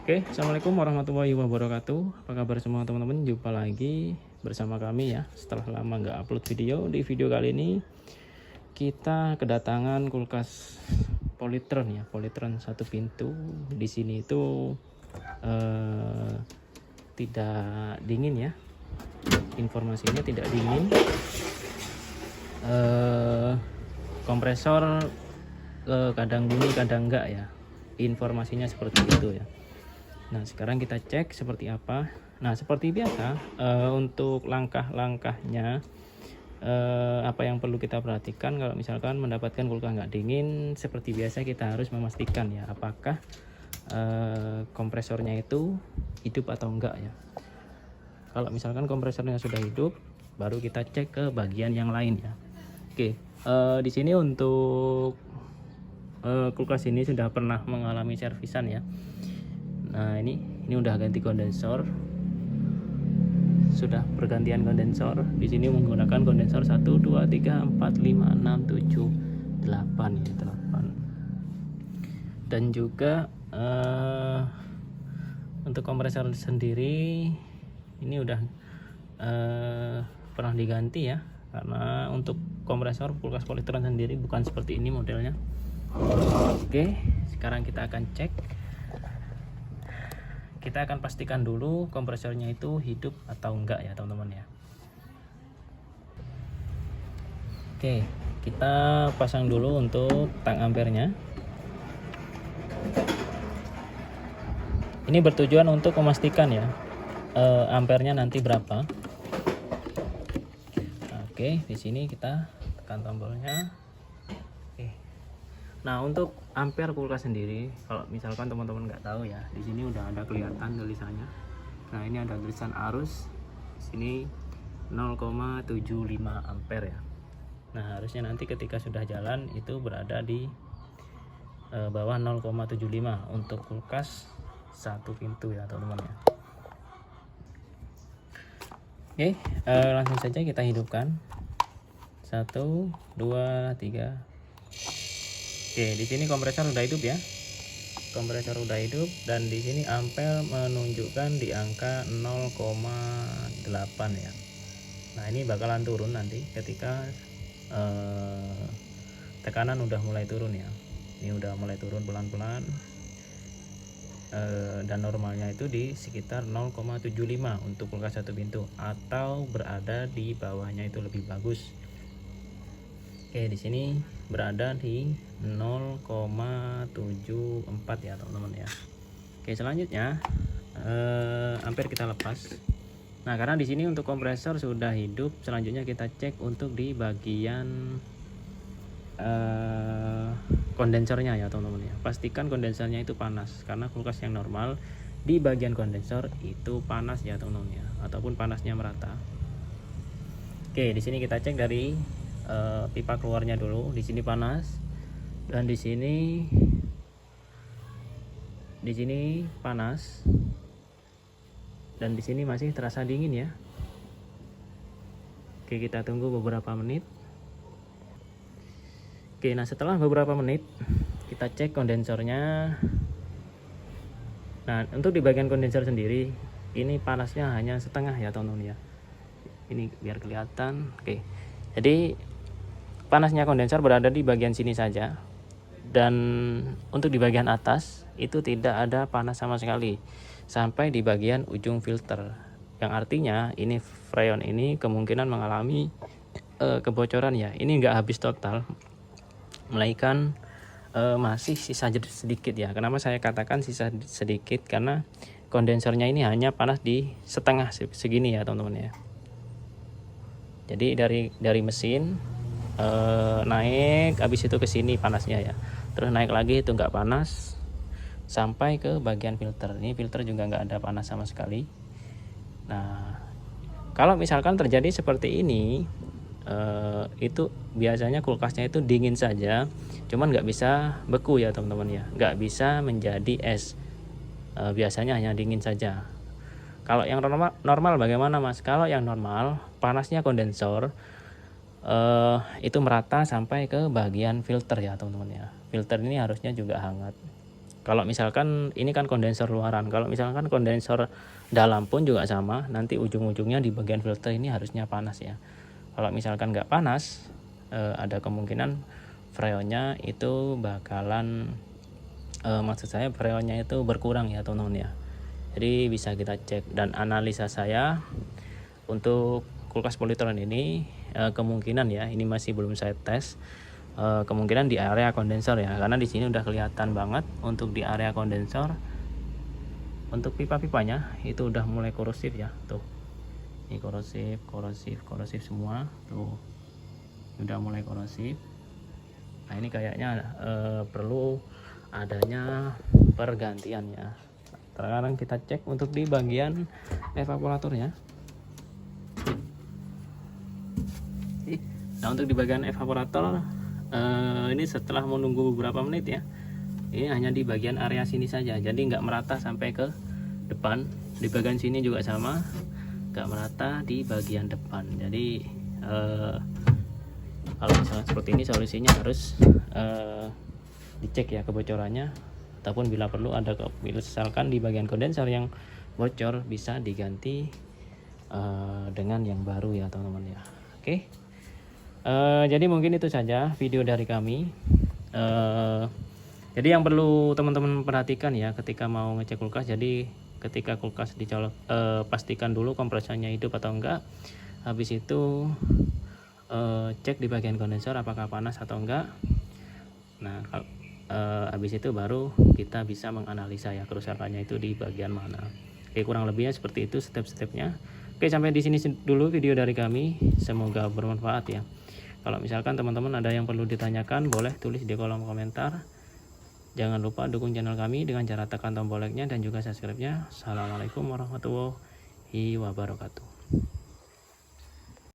Oke, assalamualaikum warahmatullahi wabarakatuh. Apa kabar semua teman-teman? Jumpa lagi bersama kami ya. Setelah lama nggak upload video, di video kali ini kita kedatangan kulkas Polytron ya, Polytron satu pintu. Di sini itu tidak dingin ya. Informasinya tidak dingin. Kompresor kadang bunyi, kadang enggak ya. Informasinya seperti itu ya. Nah, sekarang kita cek seperti apa. Nah, seperti biasa, untuk langkah-langkahnya, apa yang perlu kita perhatikan kalau misalkan mendapatkan kulkas nggak dingin, seperti biasa kita harus memastikan ya, apakah kompresornya itu hidup atau enggak ya. Kalau misalkan kompresornya sudah hidup, baru kita cek ke bagian yang lain ya. Oke, di sini untuk kulkas ini sudah pernah mengalami servisan ya. Nah, ini udah ganti kondensor, sudah pergantian kondensor. Di sini menggunakan kondensor 1 2 3 4 5 6 7 8 ya, 8. Dan juga untuk kompresor sendiri ini udah pernah diganti ya, karena untuk kompresor kulkas Polytron sendiri bukan seperti ini modelnya. Oke, sekarang kita akan cek. Kita akan pastikan dulu kompresornya itu hidup atau enggak ya teman-teman ya. Oke, kita pasang dulu untuk tang ampernya. Ini bertujuan untuk memastikan ya ampernya nanti berapa. Oke, di sini kita tekan tombolnya. Nah, untuk ampere kulkas sendiri, kalau misalkan teman-teman nggak tahu ya, di sini udah ada kelihatan tulisannya. Nah, ini ada tulisan arus, di sini 0,75 ampere ya. Nah, harusnya nanti ketika sudah jalan itu berada di bawah 0,75 untuk kulkas satu pintu ya teman-teman ya. Oke, langsung saja kita hidupkan. 1 2 3. Oke, di sini kompresor udah hidup ya. Kompresor udah hidup dan di sini ampere menunjukkan di angka 0,8 ya. Nah, ini bakalan turun nanti ketika tekanan udah mulai turun ya. Ini udah mulai turun pelan-pelan. Dan normalnya itu di sekitar 0,75 untuk kulkas satu pintu, atau berada di bawahnya itu lebih bagus. Oke, di sini berada di 0,74 ya teman-teman ya. Oke, selanjutnya ampere kita lepas. Nah, karena di sini untuk kompresor sudah hidup, selanjutnya kita cek untuk di bagian kondensornya ya teman-teman ya. Pastikan kondensornya itu panas, karena kulkas yang normal di bagian kondensor itu panas ya teman-teman ya, ataupun panasnya merata. Oke, di sini kita cek dari pipa keluarnya dulu. Di sini panas dan di sini panas dan di sini masih terasa dingin ya. Oke, kita tunggu beberapa menit. Oke, nah setelah beberapa menit kita cek kondensornya. Nah, untuk di bagian kondensor sendiri ini panasnya hanya setengah ya teman-teman ya. Ini biar kelihatan. Oke, jadi panasnya kondensor berada di bagian sini saja, dan untuk di bagian atas itu tidak ada panas sama sekali sampai di bagian ujung filter, yang artinya ini freon ini kemungkinan mengalami kebocoran ya. Ini enggak habis total, melainkan masih sisa sedikit ya. Kenapa saya katakan sisa sedikit? Karena kondensornya ini hanya panas di setengah segini ya teman-teman ya. Jadi dari mesin naik, habis itu ke sini panasnya ya, terus naik lagi itu nggak panas sampai ke bagian filter. Ini filter juga nggak ada panas sama sekali. Nah, kalau misalkan terjadi seperti ini, itu biasanya kulkasnya itu dingin saja, cuman nggak bisa beku ya teman-teman ya, nggak bisa menjadi es. Biasanya hanya dingin saja. Kalau yang normal bagaimana mas? Kalau yang normal panasnya kondensor itu merata sampai ke bagian filter ya teman-teman ya. Filter ini harusnya juga hangat. Kalau misalkan ini kan kondensor luaran, kalau misalkan kondensor dalam pun juga sama, nanti ujung-ujungnya di bagian filter ini harusnya panas ya. Kalau misalkan nggak panas, ada kemungkinan freonnya itu bakalan maksud saya freonnya itu berkurang ya teman-teman ya. Jadi bisa kita cek, dan analisa saya untuk kulkas Polytron ini kemungkinan ya, ini masih belum saya tes, kemungkinan di area kondensor ya, karena di sini udah kelihatan banget untuk di area kondensor, untuk pipa-pipanya itu udah mulai korosif ya, tuh ini korosif semua tuh, udah mulai korosif. Nah ini kayaknya perlu adanya pergantian ya. Sekarang kita cek untuk di bagian evaporatornya. Nah untuk di bagian evaporator ini setelah menunggu beberapa menit ya, ini hanya di bagian area sini saja, jadi nggak merata sampai ke depan. Di bagian sini juga sama, nggak merata di bagian depan. Jadi kalau misalnya seperti ini, solusinya harus dicek ya kebocorannya, ataupun bila perlu ada, misalkan di bagian kondensor yang bocor, bisa diganti dengan yang baru ya teman-teman ya. Oke. Jadi mungkin itu saja video dari kami. Jadi yang perlu teman-teman perhatikan ya ketika mau ngecek kulkas, jadi ketika kulkas dicolok, pastikan dulu kompresornya hidup atau enggak. Habis itu cek di bagian kondensor apakah panas atau enggak. Nah habis itu baru kita bisa menganalisa ya kerusakannya itu di bagian mana. Oke, kurang lebihnya seperti itu step-stepnya. Oke, sampai di sini dulu video dari kami, semoga bermanfaat ya. Kalau misalkan teman-teman ada yang perlu ditanyakan, boleh tulis di kolom komentar. Jangan lupa dukung channel kami dengan cara tekan tombol like-nya dan juga subscribe-nya. Assalamualaikum warahmatullahi wabarakatuh.